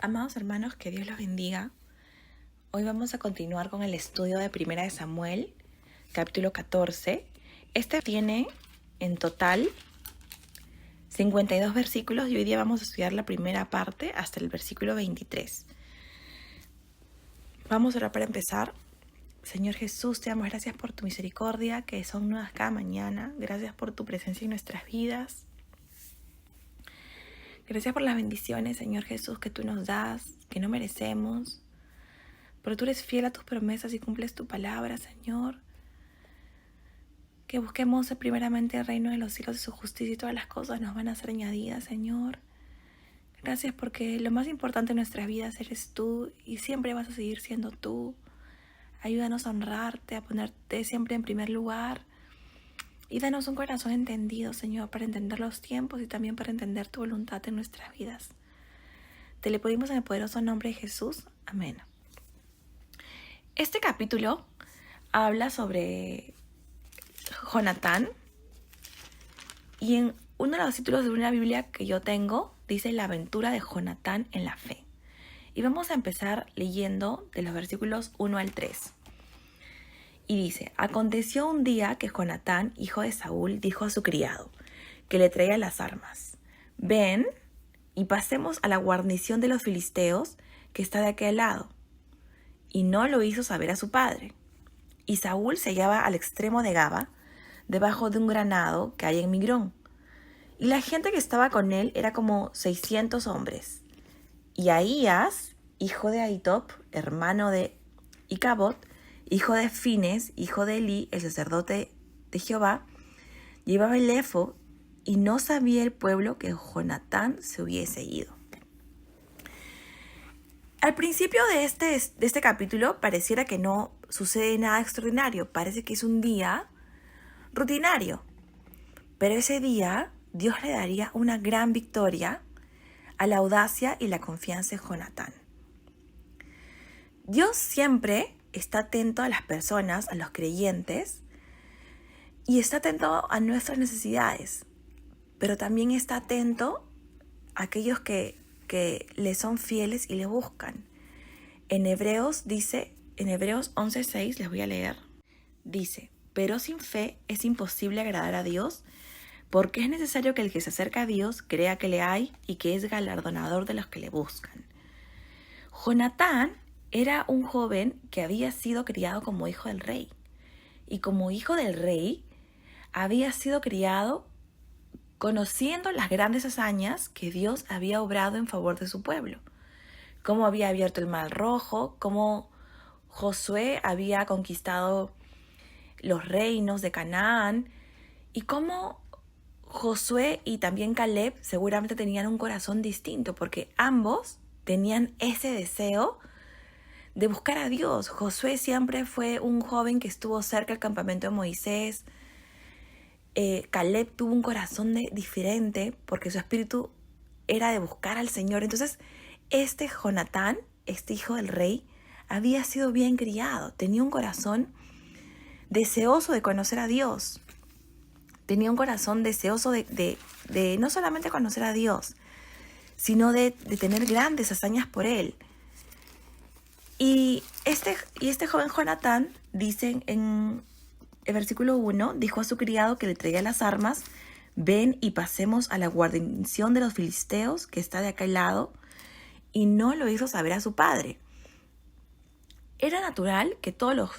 Amados hermanos, que Dios los bendiga. Hoy vamos a continuar con el estudio de Primera de Samuel, capítulo 14. Este tiene en total 52 versículos y hoy día vamos a estudiar la primera parte hasta el versículo 23. Vamos a orar para empezar. Señor Jesús, te damos gracias por tu misericordia, que son nuevas cada mañana. Gracias por tu presencia en nuestras vidas. Gracias por las bendiciones, Señor Jesús, que tú nos das, que no merecemos. Pero tú eres fiel a tus promesas y cumples tu palabra, Señor. Que busquemos primeramente el reino de los cielos y su justicia y todas las cosas nos van a ser añadidas, Señor. Gracias porque lo más importante en nuestras vidas eres tú y siempre vas a seguir siendo tú. Ayúdanos a honrarte, a ponerte siempre en primer lugar. Y danos un corazón entendido, Señor, para entender los tiempos y también para entender tu voluntad en nuestras vidas. Te le pedimos en el poderoso nombre de Jesús. Amén. Este capítulo habla sobre Jonatán y en uno de los títulos de una Biblia que yo tengo dice la aventura de Jonatán en la fe. Y vamos a empezar leyendo de los versículos 1 al 3. Y dice: aconteció un día que Jonatán, hijo de Saúl, dijo a su criado, que le traía las armas: ven y pasemos a la guarnición de los filisteos que está de aquel lado. Y no lo hizo saber a su padre. Y Saúl se hallaba al extremo de Gaba, debajo de un granado que hay en Migrón. Y la gente que estaba con él era como 600 hombres. Y Ahías, hijo de Ahitop, hermano de Icabod, hijo de Fines, hijo de Elí, el sacerdote de Jehová, llevaba el efod, y no sabía el pueblo que Jonatán se hubiese ido. Al principio de este capítulo pareciera que no sucede nada extraordinario, parece que es un día rutinario, pero ese día Dios le daría una gran victoria a la audacia y la confianza de Jonatán. Dios siempre está atento a las personas, a los creyentes, y está atento a nuestras necesidades, pero también está atento a aquellos que le son fieles y le buscan. En Hebreos 11:6, les voy a leer, dice: pero sin fe es imposible agradar a Dios, porque es necesario que el que se acerca a Dios crea que le hay y que es galardonador de los que le buscan. Jonatán era un joven que había sido criado como hijo del rey, y como hijo del rey había sido criado conociendo las grandes hazañas que Dios había obrado en favor de su pueblo, cómo había abierto el Mar Rojo, cómo Josué había conquistado los reinos de Canaán, y cómo Josué y también Caleb seguramente tenían un corazón distinto, porque ambos tenían ese deseo de buscar a Dios. Josué siempre fue un joven que estuvo cerca del campamento de Moisés. Caleb tuvo un corazón diferente porque su espíritu era de buscar al Señor. Entonces, este Jonatán, este hijo del rey, había sido bien criado, tenía un corazón deseoso de conocer a Dios. Tenía un corazón deseoso de no solamente conocer a Dios, sino de tener grandes hazañas por Él. Y este joven Jonatán, dice en el versículo 1, dijo a su criado que le traía las armas: ven y pasemos a la guarnición de los filisteos que está de aquel lado. Y no lo hizo saber a su padre. Era natural que todos los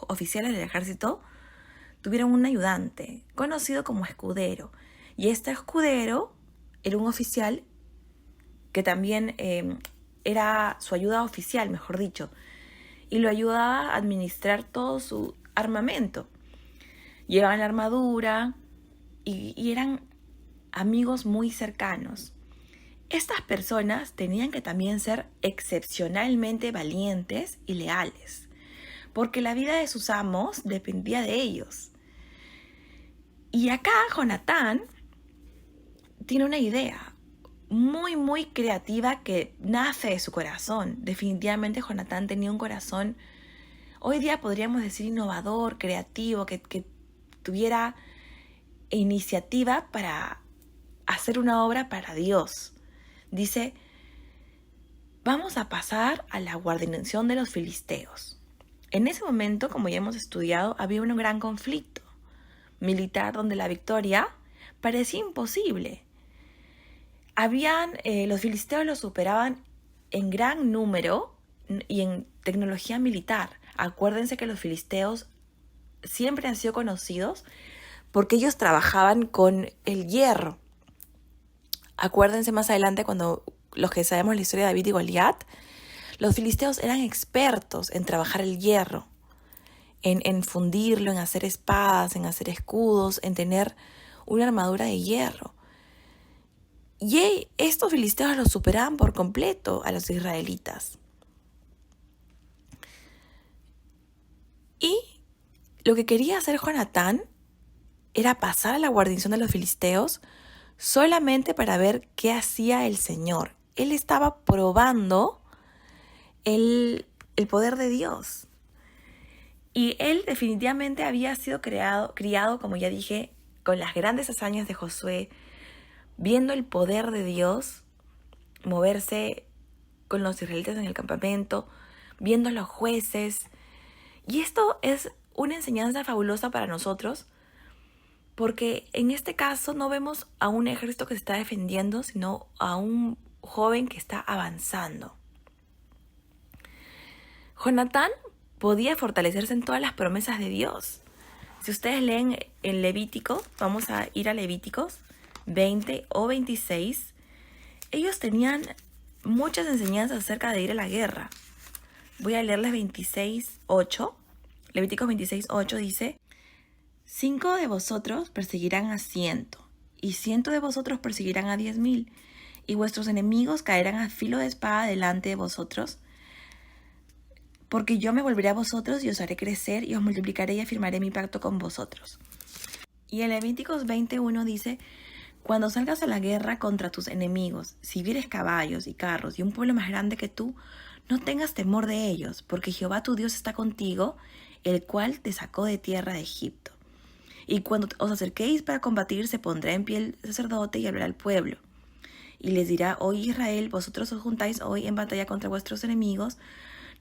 oficiales del ejército tuvieron un ayudante, conocido como escudero. Y este escudero era un oficial que también era su ayuda oficial, mejor dicho, y lo ayudaba a administrar todo su armamento. Llevaban la armadura y eran amigos muy cercanos. Estas personas tenían que también ser excepcionalmente valientes y leales, porque la vida de sus amos dependía de ellos. Y acá Jonatán tiene una idea muy, muy creativa que nace de su corazón. Definitivamente Jonatán tenía un corazón, hoy día podríamos decir, innovador, creativo, que tuviera iniciativa para hacer una obra para Dios. Dice: vamos a pasar a la guarnición de los filisteos. En ese momento, como ya hemos estudiado, había un gran conflicto militar donde la victoria parecía imposible. Los filisteos los superaban en gran número y en tecnología militar. Acuérdense que los filisteos siempre han sido conocidos porque ellos trabajaban con el hierro. Acuérdense más adelante cuando los que sabemos la historia de David y Goliat, los filisteos eran expertos en trabajar el hierro, en fundirlo, en hacer espadas, en hacer escudos, en tener una armadura de hierro. Y estos filisteos los superaban por completo a los israelitas. Y lo que quería hacer Jonatán era pasar a la guarnición de los filisteos solamente para ver qué hacía el Señor. Él estaba probando el poder de Dios. Y él definitivamente había sido criado, como ya dije, con las grandes hazañas de Josué, viendo el poder de Dios moverse con los israelitas en el campamento, viendo a los jueces. Y esto es una enseñanza fabulosa para nosotros, porque en este caso no vemos a un ejército que se está defendiendo, sino a un joven que está avanzando. Jonatán podía fortalecerse en todas las promesas de Dios. Si ustedes leen en Levítico, vamos a ir a Levíticos 20 o 26, ellos tenían muchas enseñanzas acerca de ir a la guerra. Voy a leerles 26:8. Levíticos 26:8 dice: 5 de vosotros perseguirán a 100, y 100 de vosotros perseguirán a 10,000, y vuestros enemigos caerán a filo de espada delante de vosotros, porque yo me volveré a vosotros y os haré crecer y os multiplicaré y afirmaré mi pacto con vosotros. Y en Levíticos 21 dice: cuando salgas a la guerra contra tus enemigos, si vieres caballos y carros y un pueblo más grande que tú, no tengas temor de ellos, porque Jehová tu Dios está contigo, el cual te sacó de tierra de Egipto. Y cuando os acerquéis para combatir, se pondrá en pie el sacerdote y hablará al pueblo. Y les dirá: hoy Israel, vosotros os juntáis hoy en batalla contra vuestros enemigos.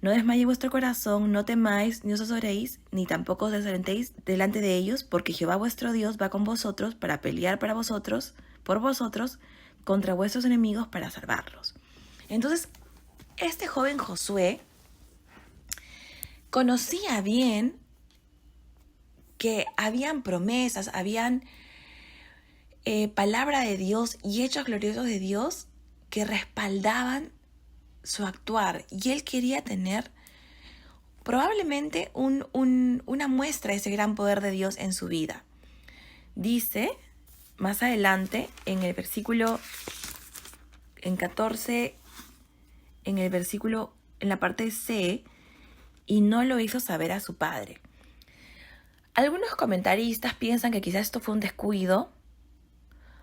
No desmaye vuestro corazón, no temáis, ni os azoréis, ni tampoco os desalentéis delante de ellos, porque Jehová vuestro Dios va con vosotros para pelear por vosotros, contra vuestros enemigos para salvarlos. Entonces, este joven Josué conocía bien que habían promesas, habían palabra de Dios y hechos gloriosos de Dios que respaldaban su actuar, y él quería tener probablemente una muestra de ese gran poder de Dios en su vida. Dice más adelante en el versículo 14, en la parte C: y no lo hizo saber a su padre. Algunos comentaristas piensan que quizás esto fue un descuido,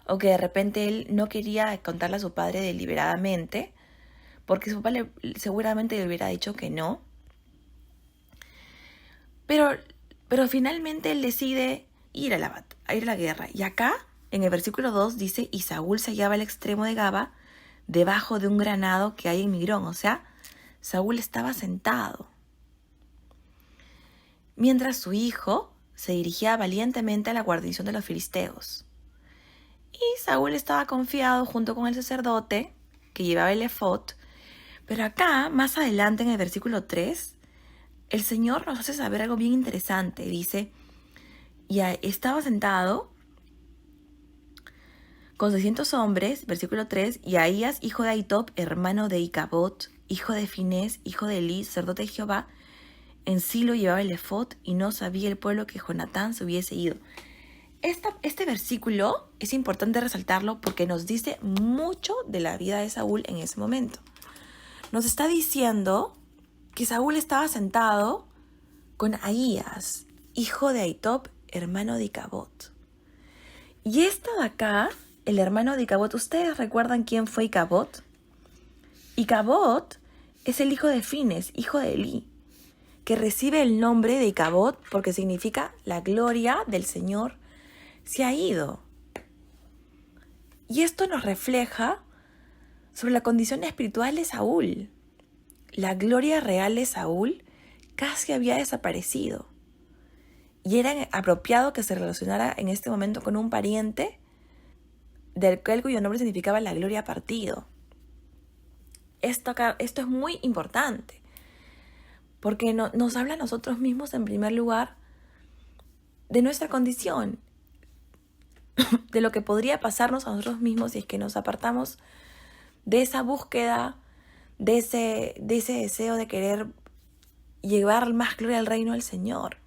o que de repente él no quería contarle a su padre deliberadamente, porque su padre seguramente le hubiera dicho que no. Pero finalmente él decide ir a la guerra. Y acá, en el versículo 2, dice: y Saúl se hallaba al extremo de Gaba, debajo de un granado que hay en Migrón. O sea, Saúl estaba sentado, mientras su hijo se dirigía valientemente a la guarnición de los filisteos. Y Saúl estaba confiado junto con el sacerdote que llevaba el efod. Pero acá, más adelante en el versículo 3, el Señor nos hace saber algo bien interesante. Dice: y estaba sentado con 600 hombres, versículo 3, y Ahías, hijo de Ahitob, hermano de Icabod, hijo de Finés, hijo de Elí, sacerdote de Jehová, en Silo llevaba el efod, y no sabía el pueblo que Jonatán se hubiese ido. Este versículo es importante resaltarlo porque nos dice mucho de la vida de Saúl en ese momento. Nos está diciendo que Saúl estaba sentado con Ahías, hijo de Ahitob, hermano de Icabod. Y esto de acá, el hermano de Icabod, ¿ustedes recuerdan quién fue Icabod? Icabod es el hijo de Finés, hijo de Elí, que recibe el nombre de Icabod porque significa la gloria del Señor se ha ido. Y esto nos refleja sobre la condición espiritual de Saúl. La gloria real de Saúl casi había desaparecido. Y era apropiado que se relacionara en este momento con un pariente del cuyo nombre significaba la gloria partido. Esto es muy importante, porque nos habla a nosotros mismos en primer lugar de nuestra condición, de lo que podría pasarnos a nosotros mismos si es que nos apartamos de esa búsqueda, de ese deseo de querer llevar más gloria al reino del Señor.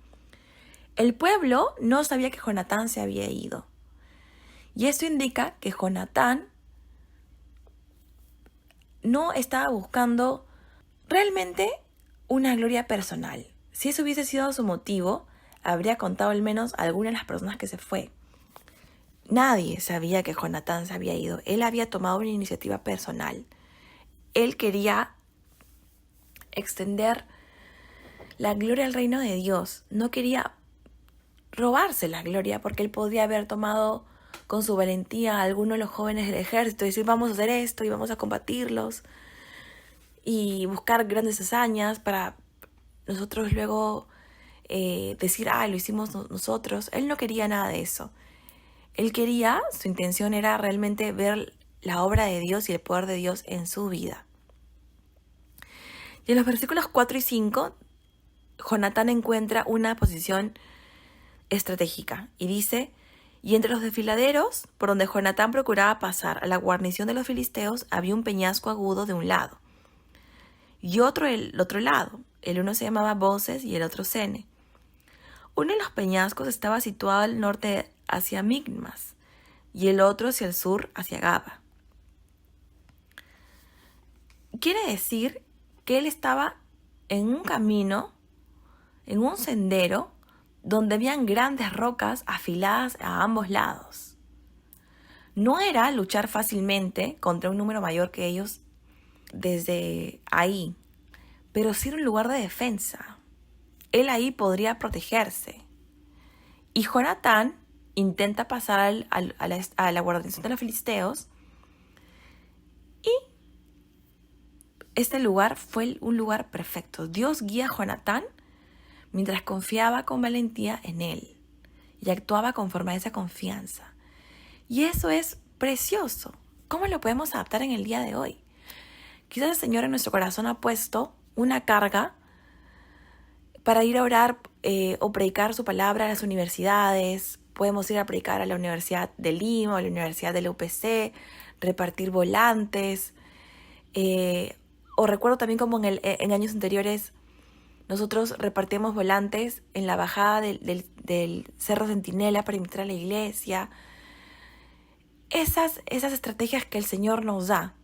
El pueblo no sabía que Jonatán se había ido. Y eso indica que Jonatán no estaba buscando realmente una gloria personal. Si eso hubiese sido su motivo, habría contado al menos a algunas de las personas que se fue. Nadie sabía que Jonatán se había ido. Él había tomado una iniciativa personal. Él quería extender la gloria al reino de Dios. No quería robarse la gloria, porque él podía haber tomado con su valentía a alguno de los jóvenes del ejército y decir, vamos a hacer esto y vamos a combatirlos y buscar grandes hazañas para nosotros luego decir, lo hicimos nosotros. Él no quería nada de eso. Su intención era realmente ver la obra de Dios y el poder de Dios en su vida. Y en los versículos 4 y 5, Jonatán encuentra una posición estratégica y dice, y entre los desfiladeros, por donde Jonatán procuraba pasar a la guarnición de los filisteos, había un peñasco agudo de un lado y otro el otro lado. El uno se llamaba Boses y el otro Sene. Uno de los peñascos estaba situado al norte hacia Migmas y el otro hacia el sur hacia Gaba. Quiere decir que él estaba en un camino, en un sendero, donde habían grandes rocas afiladas a ambos lados. No era luchar fácilmente contra un número mayor que ellos desde ahí, pero sí era un lugar de defensa. Él ahí podría protegerse. Y Jonatán intenta pasar a la guarnición de los filisteos y este lugar fue un lugar perfecto. Dios guía a Jonatán mientras confiaba con valentía en él y actuaba conforme a esa confianza. Y eso es precioso. ¿Cómo lo podemos adaptar en el día de hoy? Quizás el Señor en nuestro corazón ha puesto una carga para ir a orar o predicar su palabra a las universidades. Podemos ir a predicar a la Universidad de Lima o a la Universidad de la UPC, repartir volantes. O recuerdo también como en años anteriores nosotros repartíamos volantes en la bajada del Cerro Centinela para invitar a la iglesia. Esas estrategias que el Señor nos da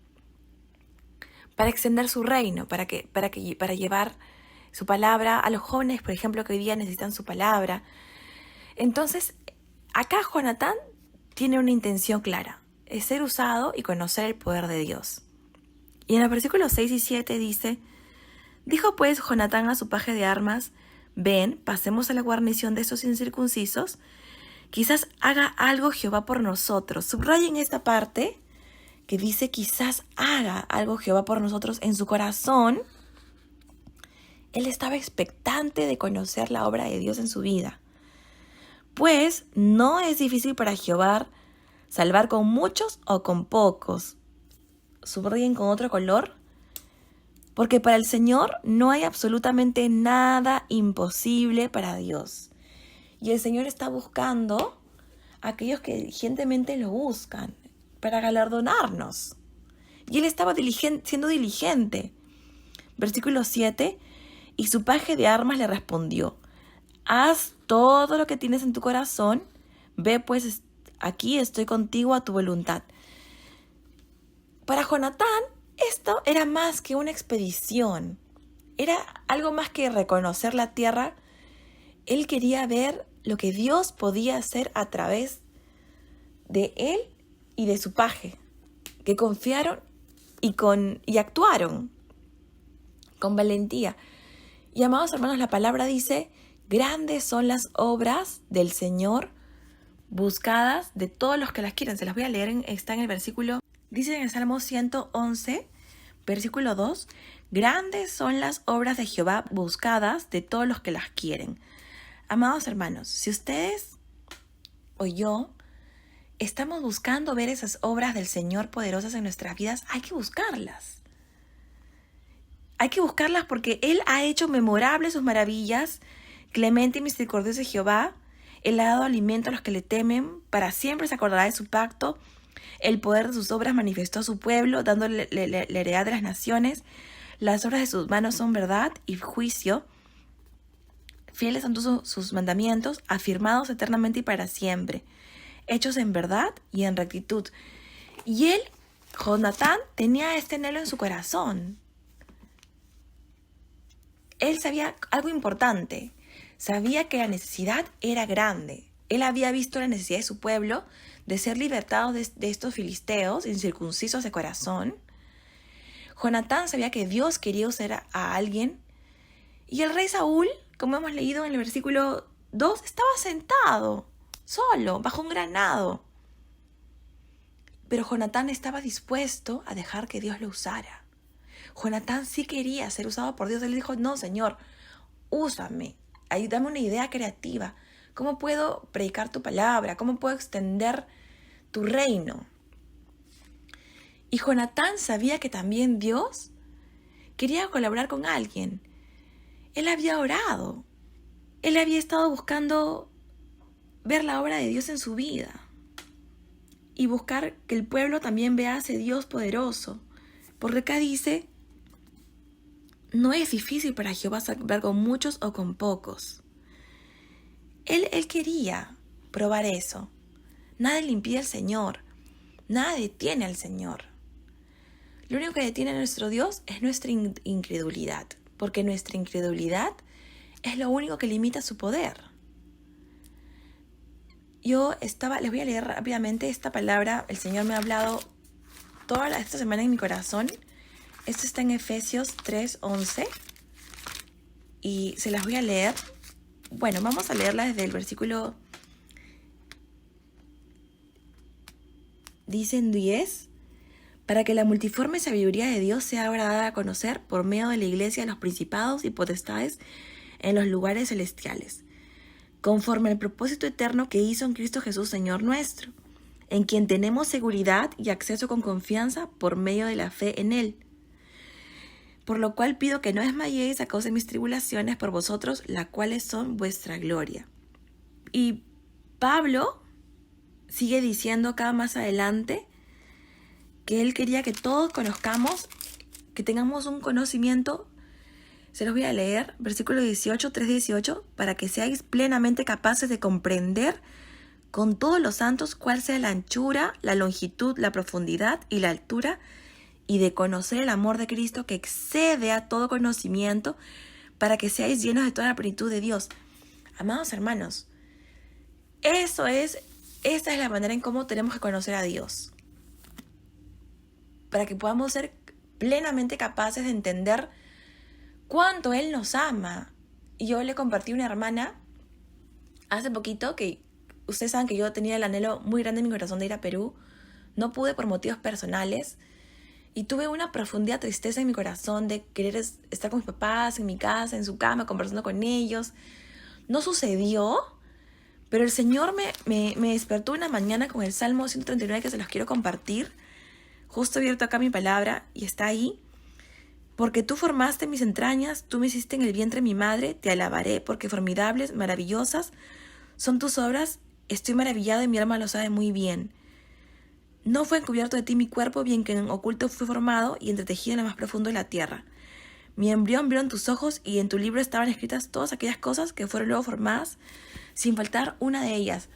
para extender su reino, para llevar su palabra a los jóvenes, por ejemplo, que hoy día necesitan su palabra. Entonces, acá Jonatán tiene una intención clara, es ser usado y conocer el poder de Dios. Y en los versículos 6 y 7 dice, dijo pues Jonatán a su paje de armas, ven, pasemos a la guarnición de estos incircuncisos, quizás haga algo Jehová por nosotros. Subrayen esta parte que dice quizás haga algo Jehová por nosotros. En su corazón, él estaba expectante de conocer la obra de Dios en su vida. Pues no es difícil para Jehová salvar con muchos o con pocos. Subrayen con otro color, porque para el Señor no hay absolutamente nada imposible para Dios. Y el Señor está buscando a aquellos que diligentemente lo buscan para galardonarnos. Y él estaba siendo diligente. Versículo 7, y su paje de armas le respondió, haz todo lo que tienes en tu corazón, ve pues aquí estoy contigo a tu voluntad. Para Jonatán, esto era más que una expedición, era algo más que reconocer la tierra. Él quería ver lo que Dios podía hacer a través de él y de su paje, que confiaron y actuaron con valentía. Y amados hermanos, la palabra dice, grandes son las obras del Señor, buscadas de todos los que las quieren. Se las voy a leer, está en el versículo Dice en el Salmo 111, versículo 2, grandes son las obras de Jehová buscadas de todos los que las quieren. Amados hermanos, si ustedes o yo estamos buscando ver esas obras del Señor poderosas en nuestras vidas, hay que buscarlas. Hay que buscarlas porque Él ha hecho memorables sus maravillas. Clemente y misericordioso es Jehová. Él ha dado alimento a los que le temen. Para siempre se acordará de su pacto. El poder de sus obras manifestó a su pueblo, dándole la heredad de las naciones. Las obras de sus manos son verdad y juicio. Fieles son sus mandamientos, afirmados eternamente y para siempre. Hechos en verdad y en rectitud. Y él, Jonatán, tenía este anhelo en su corazón. Él sabía algo importante. Sabía que la necesidad era grande. Él había visto la necesidad de su pueblo de ser libertados de estos filisteos incircuncisos de corazón. Jonatán sabía que Dios quería usar a alguien. Y el rey Saúl, como hemos leído en el versículo 2, estaba sentado, solo, bajo un granado. Pero Jonatán estaba dispuesto a dejar que Dios lo usara. Jonatán sí quería ser usado por Dios. Él dijo, no, Señor, úsame. Dame una idea creativa. ¿Cómo puedo predicar tu palabra? ¿Cómo puedo extender tu reino? Y Jonatán sabía que también Dios quería colaborar con alguien. Él había orado. Él había estado buscando ver la obra de Dios en su vida. Y buscar que el pueblo también vea a ese Dios poderoso. Porque acá dice, no es difícil para Jehová salvar con muchos o con pocos. Él quería probar eso. Nada le impide al Señor. Nada detiene al Señor. Lo único que detiene a nuestro Dios es nuestra incredulidad. Porque nuestra incredulidad es lo único que limita su poder. Les voy a leer rápidamente esta palabra. El Señor me ha hablado toda esta semana en mi corazón. Esto está en Efesios 3:11 y se las voy a leer. Bueno, vamos a leerla desde el versículo, dice en 10, para que la multiforme sabiduría de Dios sea ahora dada a conocer por medio de la iglesia a los principados y potestades en los lugares celestiales, conforme al propósito eterno que hizo en Cristo Jesús, Señor nuestro, en quien tenemos seguridad y acceso con confianza por medio de la fe en Él. Por lo cual pido que no desmayéis a causa de mis tribulaciones por vosotros, las cuales son vuestra gloria. Y Pablo sigue diciendo acá más adelante que él quería que todos conozcamos, que tengamos un conocimiento. Se los voy a leer, versículo 18, 3:18, para que seáis plenamente capaces de comprender con todos los santos cuál sea la anchura, la longitud, la profundidad y la altura, y de conocer el amor de Cristo que excede a todo conocimiento, para que seáis llenos de toda la plenitud de Dios. Amados hermanos, esta es la manera en cómo tenemos que conocer a Dios. Para que podamos ser plenamente capaces de entender cuánto Él nos ama. Y yo le compartí a una hermana hace poquito que ustedes saben que yo tenía el anhelo muy grande en mi corazón de ir a Perú. No pude por motivos personales. Y tuve una profunda tristeza en mi corazón de querer estar con mis papás, en mi casa, en su cama, conversando con ellos. No sucedió, pero el Señor me despertó una mañana con el Salmo 139 que se los quiero compartir. Justo he abierto acá mi palabra y está ahí. Porque tú formaste mis entrañas, tú me hiciste en el vientre mi madre, te alabaré, porque formidables, maravillosas son tus obras. Estoy maravillado y mi alma lo sabe muy bien. No fue encubierto de ti mi cuerpo, bien que en oculto fui formado y entretejido en lo más profundo de la tierra. Mi embrión vieron tus ojos y en tu libro estaban escritas todas aquellas cosas que fueron luego formadas, sin faltar una de ellas.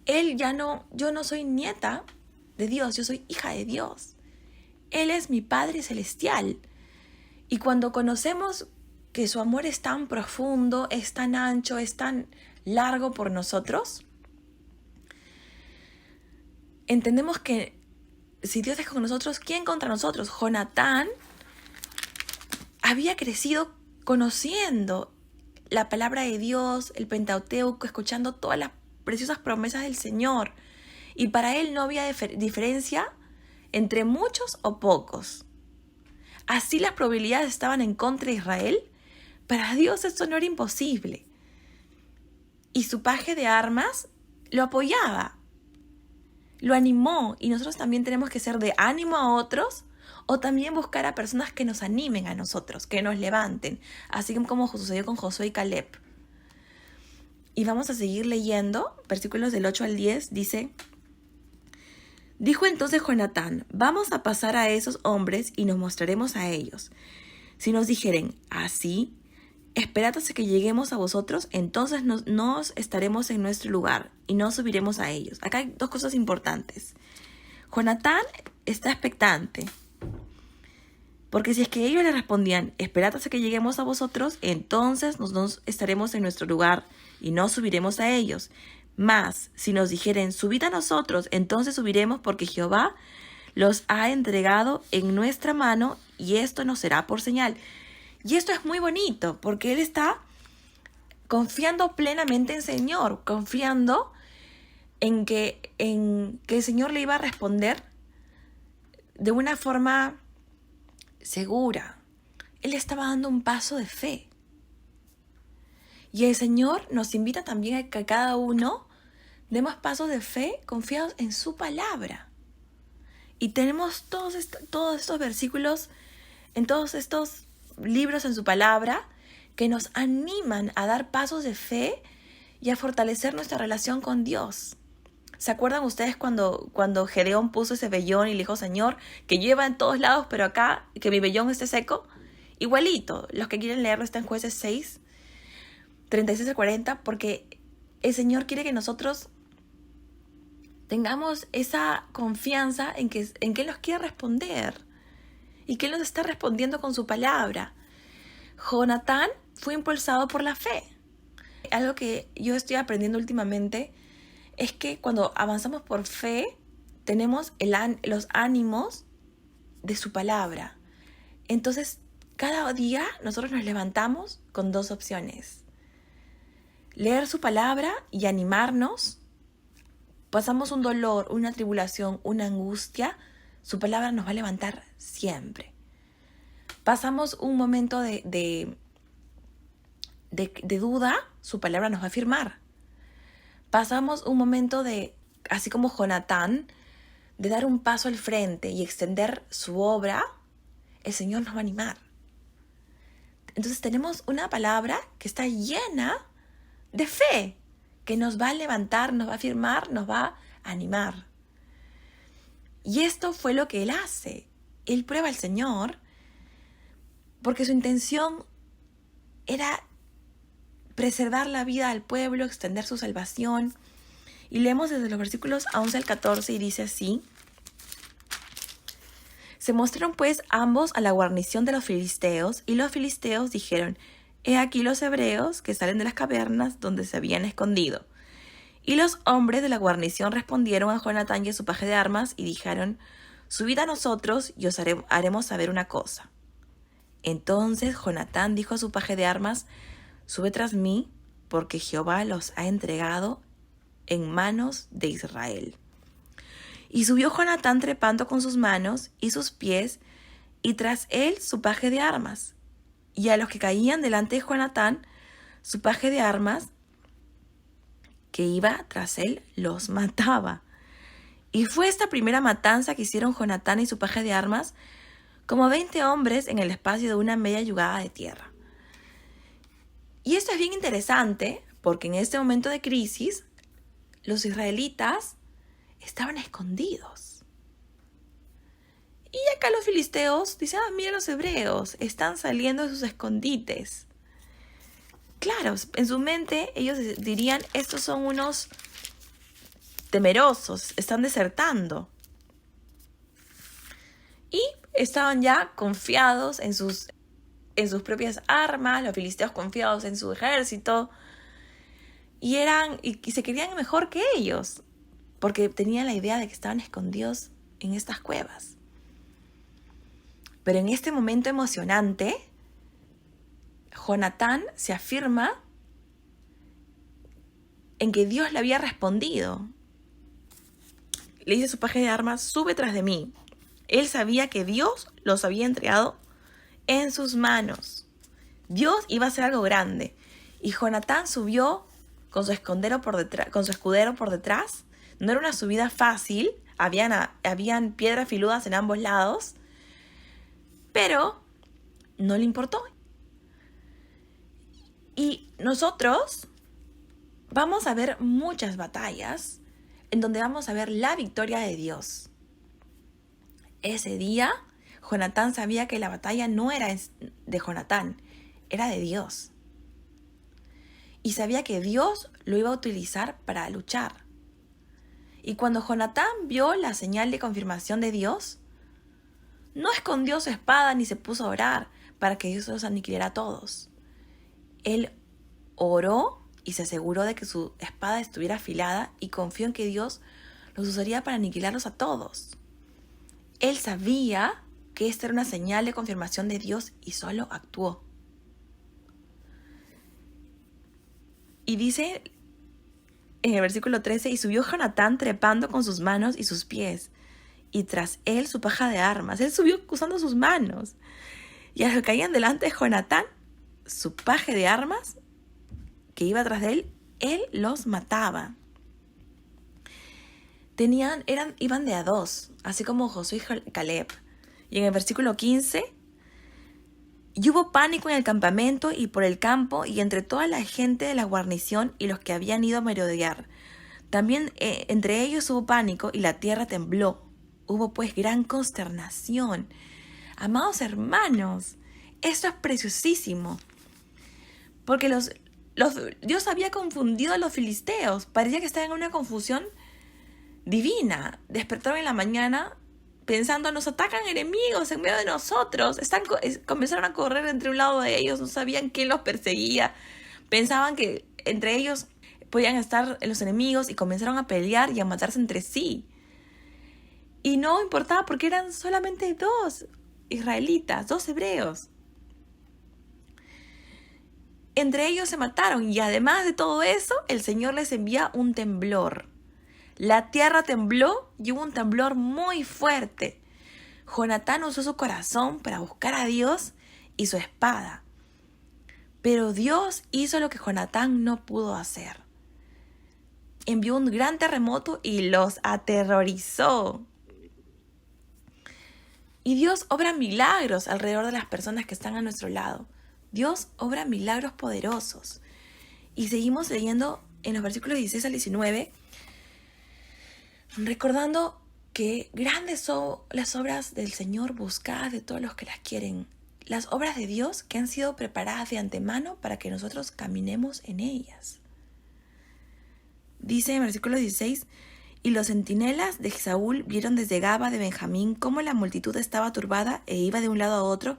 Yo no soy nieta de Dios, yo soy hija de Dios. Él es mi Padre celestial. Y cuando conocemos que su amor es tan profundo, es tan ancho, es tan largo por nosotros, entendemos que si Dios es con nosotros, ¿quién contra nosotros? Jonatán había crecido conociendo la palabra de Dios, el Pentateuco, escuchando todas las preciosas promesas del Señor. Y para él no había diferencia entre muchos o pocos. Así las probabilidades estaban en contra de Israel. Para Dios esto no era imposible. Y su paje de armas lo apoyaba, lo animó. Y nosotros también tenemos que ser de ánimo a otros, o también buscar a personas que nos animen a nosotros, que nos levanten, así como sucedió con Josué y Caleb. Y vamos a seguir leyendo, versículos del 8 al 10, dice: Dijo entonces Jonatán: Vamos a pasar a esos hombres y nos mostraremos a ellos. Si nos dijeren así, esperad hasta que lleguemos a vosotros, entonces nos estaremos en nuestro lugar y no subiremos a ellos. Acá hay dos cosas importantes. Jonatán está expectante, porque si es que ellos le respondían, esperad hasta que lleguemos a vosotros, entonces nos estaremos en nuestro lugar y no subiremos a ellos. Mas, si nos dijeren, subid a nosotros, entonces subiremos, porque Jehová los ha entregado en nuestra mano, y esto nos será por señal. Y esto es muy bonito, porque él está confiando plenamente en el Señor, confiando en que el Señor le iba a responder de una forma segura. Él estaba dando un paso de fe. Y el Señor nos invita también a que cada uno demos pasos de fe confiados en su palabra. Y tenemos todos estos versículos, en todos estos libros en su palabra, que nos animan a dar pasos de fe y a fortalecer nuestra relación con Dios. ¿Se acuerdan ustedes cuando Gedeón puso ese vellón y le dijo: Señor, que llueva en todos lados, pero acá que mi vellón esté seco? Igualito, los que quieren leerlo está en Jueces 6, 36 al 40, porque el Señor quiere que nosotros tengamos esa confianza en que Él nos quiere responder y que Él nos está respondiendo con su palabra. Jonatán fue impulsado por la fe. Algo que yo estoy aprendiendo últimamente es que cuando avanzamos por fe, tenemos los ánimos de su palabra. Entonces, cada día nosotros nos levantamos con dos opciones: leer su palabra y animarnos. Pasamos un dolor, una tribulación, una angustia, su palabra nos va a levantar siempre. Pasamos un momento de duda, su palabra nos va a afirmar. Pasamos un momento así como Jonatán, de dar un paso al frente y extender su obra, el Señor nos va a animar. Entonces tenemos una palabra que está llena de fe, que nos va a levantar, nos va a afirmar, nos va a animar. Y esto fue lo que él hace. Él prueba al Señor porque su intención era preservar la vida del pueblo, extender su salvación. Y leemos desde los versículos 11 al 14 y dice así: Se mostraron pues ambos a la guarnición de los filisteos, y los filisteos dijeron: He aquí los hebreos que salen de las cavernas donde se habían escondido. Y los hombres de la guarnición respondieron a Jonatán y a su paje de armas y dijeron: Subid a nosotros y os haremos saber una cosa. Entonces Jonatán dijo a su paje de armas: Sube tras mí, porque Jehová los ha entregado en manos de Israel. Y subió Jonatán trepando con sus manos y sus pies, y tras él su paje de armas. Y a los que caían delante de Jonatán, su paje de armas, que iba tras él, los mataba. Y fue esta primera matanza que hicieron Jonatán y su paje de armas, como 20 hombres en el espacio de una media yugada de tierra. Y esto es bien interesante, porque en este momento de crisis, los israelitas estaban escondidos. Y acá los filisteos dicen: mira, los hebreos están saliendo de sus escondites. Claro, en su mente ellos dirían: estos son unos temerosos, están desertando. Y estaban ya confiados en sus propias armas, los filisteos confiados en su ejército, y se creían mejor que ellos, porque tenían la idea de que estaban escondidos en estas cuevas. Pero en este momento emocionante, Jonatán se afirma en que Dios le había respondido. Le dice a su paje de armas: sube tras de mí. Él sabía que Dios los había entregado en sus manos. Dios iba a hacer algo grande. Y Jonatán subió con su escudero por detrás. No era una subida fácil. Habían piedras filudas en ambos lados. Pero no le importó. Y nosotros vamos a ver muchas batallas en donde vamos a ver la victoria de Dios. Ese día, Jonatán sabía que la batalla no era de Jonatán, era de Dios. Y sabía que Dios lo iba a utilizar para luchar. Y cuando Jonatán vio la señal de confirmación de Dios, no escondió su espada ni se puso a orar para que Dios los aniquilara a todos. Él oró y se aseguró de que su espada estuviera afilada y confió en que Dios los usaría para aniquilarlos a todos. Él sabía que esta era una señal de confirmación de Dios y solo actuó. Y dice en el versículo 13, y subió Jonatán trepando con sus manos y sus pies, y tras él su paja de armas. Él subió usando sus manos. Y a los que caían delante de Jonatán, su paje de armas, que iba tras de él los mataba. Iban de a dos, así como Josué y Caleb. Y en el versículo 15, y hubo pánico en el campamento y por el campo y entre toda la gente de la guarnición y los que habían ido a merodear. También entre ellos hubo pánico y la tierra tembló. Hubo pues gran consternación. Amados hermanos, esto es preciosísimo. Porque Dios había confundido a los filisteos. Parecía que estaban en una confusión divina. Despertaron en la mañana pensando, nos atacan enemigos en medio de nosotros. Comenzaron a correr entre un lado de ellos, no sabían quién los perseguía. Pensaban que entre ellos podían estar los enemigos y comenzaron a pelear y a matarse entre sí. Y no importaba porque eran solamente 2 israelitas, 2 hebreos. Entre ellos se mataron y además de todo eso, el Señor les envía un temblor. La tierra tembló y hubo un temblor muy fuerte. Jonatán usó su corazón para buscar a Dios y su espada. Pero Dios hizo lo que Jonatán no pudo hacer. Envió un gran terremoto y los aterrorizó. Y Dios obra milagros alrededor de las personas que están a nuestro lado. Dios obra milagros poderosos. Y seguimos leyendo en los versículos 16 al 19, recordando que grandes son las obras del Señor buscadas de todos los que las quieren. Las obras de Dios que han sido preparadas de antemano para que nosotros caminemos en ellas. Dice en el versículo 16, y los centinelas de Saúl vieron desde Gaba de Benjamín cómo la multitud estaba turbada e iba de un lado a otro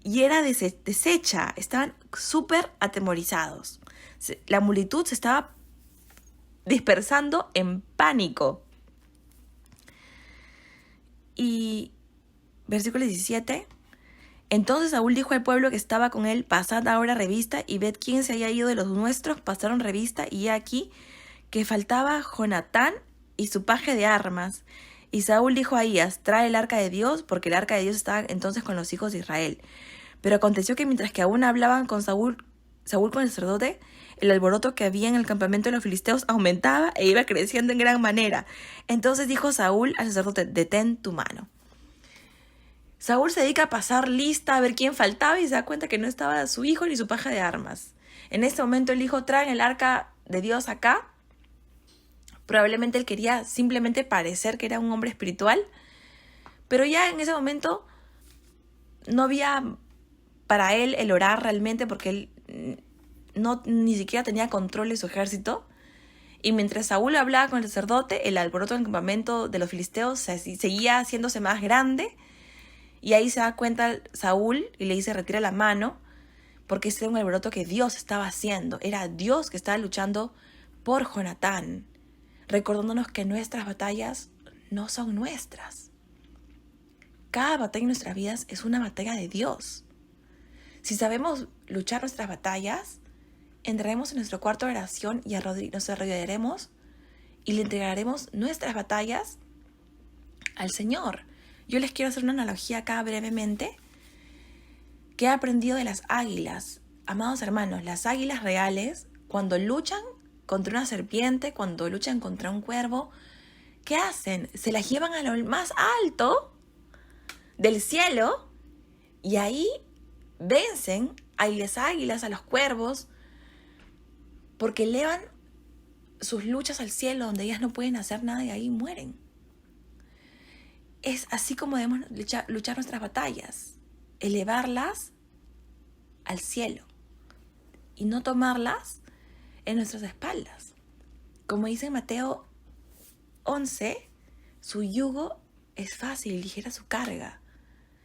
y era deshecha, estaban súper atemorizados. La multitud se estaba dispersando en pánico. Y versículo 17, entonces Saúl dijo al pueblo que estaba con él, pasad ahora revista y ved quién se haya ido de los nuestros. Pasaron revista y he aquí que faltaba Jonatán y su paje de armas. Y Saúl dijo a Ahías, trae el arca de Dios, porque el arca de Dios estaba entonces con los hijos de Israel. Pero aconteció que mientras que aún hablaban con Saúl con el sacerdote, el alboroto que había en el campamento de los filisteos aumentaba e iba creciendo en gran manera. Entonces dijo Saúl al sacerdote, detén tu mano. Saúl se dedica a pasar lista, a ver quién faltaba y se da cuenta que no estaba su hijo ni su paja de armas. En este momento el hijo trae el arca de Dios acá. Probablemente él quería simplemente parecer que era un hombre espiritual, pero ya en ese momento no había para él el orar realmente porque él ni siquiera tenía control de su ejército. Y mientras Saúl hablaba con el sacerdote, el alboroto del campamento de los filisteos seguía haciéndose más grande. Y ahí se da cuenta Saúl y le dice, retira la mano, porque ese era un alboroto que Dios estaba haciendo. Era Dios que estaba luchando por Jonatán, recordándonos que nuestras batallas no son nuestras. Cada batalla en nuestras vidas es una batalla de Dios. Si sabemos luchar nuestras batallas, entraremos en nuestro cuarto de oración y nos arrodillaremos y le entregaremos nuestras batallas al Señor. Yo les quiero hacer una analogía acá brevemente que he aprendido de las águilas. Amados hermanos, las águilas reales, cuando luchan contra una serpiente, cuando luchan contra un cuervo, ¿qué hacen? Se las llevan a lo más alto del cielo y ahí vencen a las águilas, a los cuervos, porque elevan sus luchas al cielo donde ellas no pueden hacer nada y ahí mueren. Es así como debemos luchar nuestras batallas, elevarlas al cielo y no tomarlas en nuestras espaldas. Como dice en Mateo 11, su yugo es fácil y ligera su carga.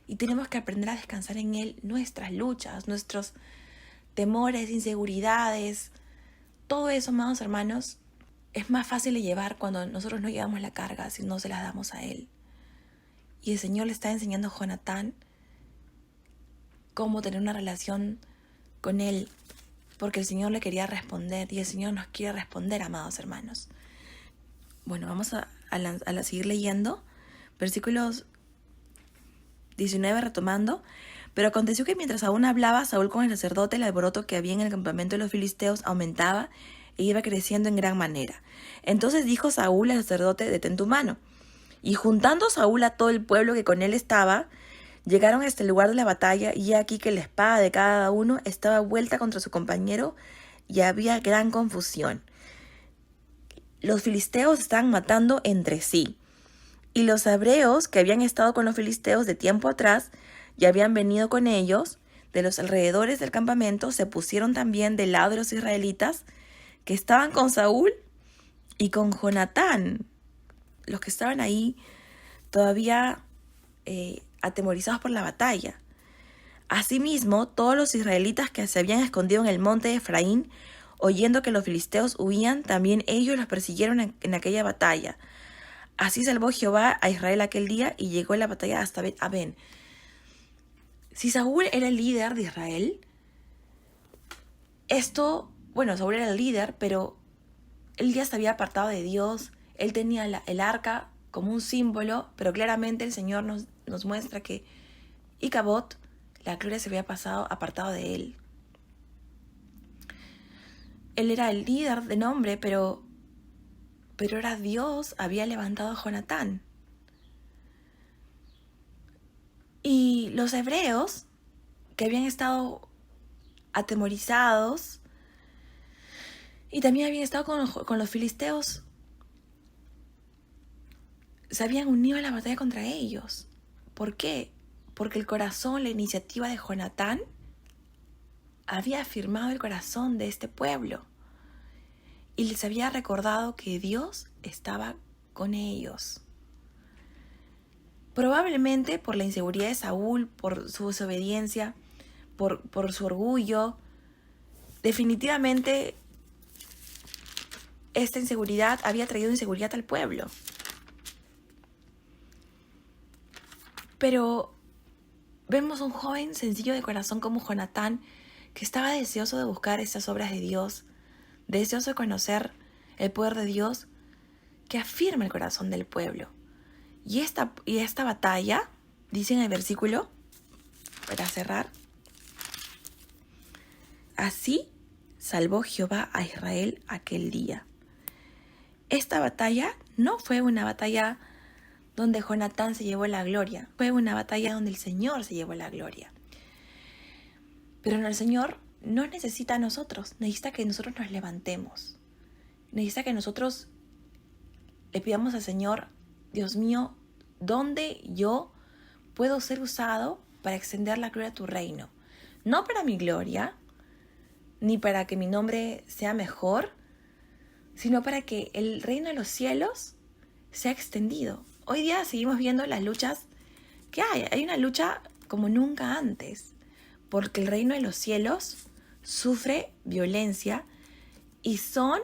Y tenemos que aprender a descansar en él nuestras luchas, nuestros temores, inseguridades. Todo eso, amados hermanos, es más fácil de llevar cuando nosotros no llevamos la carga, si no se las damos a él. Y el Señor le está enseñando a Jonatán cómo tener una relación con él, porque el Señor le quería responder y el Señor nos quiere responder, amados hermanos. Bueno, vamos a seguir leyendo versículos 19 retomando. Pero aconteció que mientras aún hablaba Saúl con el sacerdote, el alboroto que había en el campamento de los filisteos aumentaba e iba creciendo en gran manera. Entonces dijo Saúl al sacerdote: detén tu mano. Y juntando Saúl a todo el pueblo que con él estaba, llegaron a este lugar de la batalla, y aquí que la espada de cada uno estaba vuelta contra su compañero, y había gran confusión. Los filisteos estaban matando entre sí, y los hebreos que habían estado con los filisteos de tiempo atrás y habían venido con ellos de los alrededores del campamento, se pusieron también del lado de los israelitas que estaban con Saúl y con Jonatán. Los que estaban ahí todavía atemorizados por la batalla. Asimismo, todos los israelitas que se habían escondido en el monte de Efraín, oyendo que los filisteos huían, también ellos los persiguieron en aquella batalla. Así salvó Jehová a Israel aquel día y llegó la batalla hasta Bet-Aven. Si Saúl era el líder de Israel, Saúl era el líder, pero él ya se había apartado de Dios. Él tenía el arca como un símbolo, pero claramente el Señor nos muestra que Icabod, la gloria, se había apartado de él. Él era el líder de nombre, pero era Dios, había levantado a Jonatán. Y los hebreos, que habían estado atemorizados y también habían estado con los filisteos, se habían unido a la batalla contra ellos. ¿Por qué? Porque el corazón, la iniciativa de Jonatán había afirmado el corazón de este pueblo y les había recordado que Dios estaba con ellos. Probablemente por la inseguridad de Saúl, por su desobediencia, por su orgullo, definitivamente esta inseguridad había traído inseguridad al pueblo. Pero vemos un joven sencillo de corazón como Jonatán, que estaba deseoso de buscar estas obras de Dios, deseoso de conocer el poder de Dios, que afirma el corazón del pueblo. Y esta batalla, dice en el versículo, para cerrar: así salvó Jehová a Israel aquel día. Esta batalla no fue una batalla donde Jonatán se llevó la gloria, fue una batalla donde el Señor se llevó la gloria. Pero el Señor no necesita a nosotros, necesita que nosotros nos levantemos, necesita que nosotros le pidamos al Señor: Dios mío, ¿dónde yo puedo ser usado para extender la gloria de tu reino? No para mi gloria, ni para que mi nombre sea mejor, sino para que el reino de los cielos sea extendido. Hoy día seguimos viendo las luchas que hay. Hay una lucha como nunca antes, porque el reino de los cielos sufre violencia y son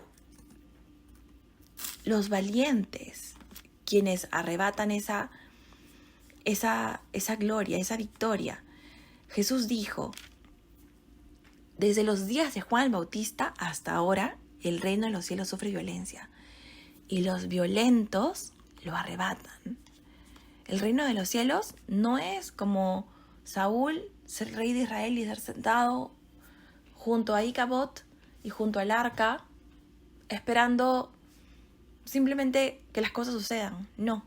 los valientes quienes arrebatan esa gloria, esa victoria. Jesús dijo: desde los días de Juan el Bautista hasta ahora, el reino de los cielos sufre violencia y los violentos lo arrebatan. El reino de los cielos no es como Saúl ser rey de Israel y ser sentado junto a Icabod y junto al arca, esperando simplemente que las cosas sucedan. No,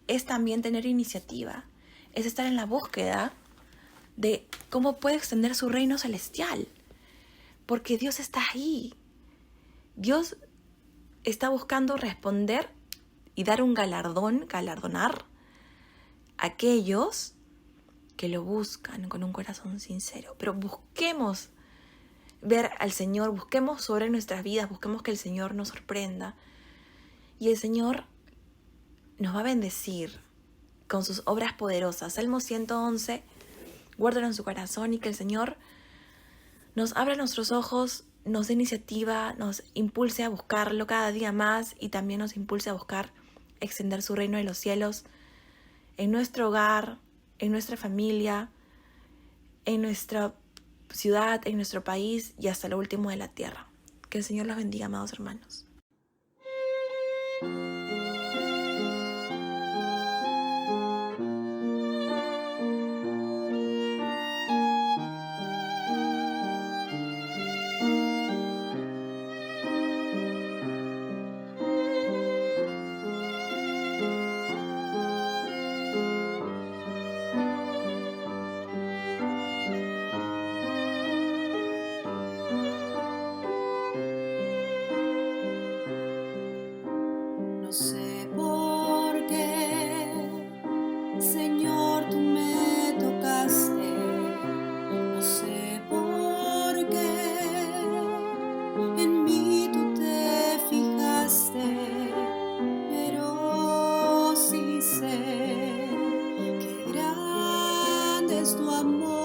es también tener iniciativa, es estar en la búsqueda de cómo puede extender su reino celestial, porque Dios está ahí. Dios está buscando responder y dar un galardonar a aquellos que lo buscan con un corazón sincero. Pero busquemos ver al Señor, busquemos sobre nuestras vidas, busquemos que el Señor nos sorprenda. Y el Señor nos va a bendecir con sus obras poderosas. Salmo 111, guárdalo en su corazón y que el Señor nos abra nuestros ojos, nos dé iniciativa, nos impulse a buscarlo cada día más y también nos impulse a buscar extender su reino de los cielos en nuestro hogar, en nuestra familia, en nuestra ciudad, en nuestro país y hasta lo último de la tierra. Que el Señor los bendiga, amados hermanos. No sé por qué, Señor, tú me tocaste. No sé por qué en mí tú te fijaste, pero sí sé que grande es tu amor.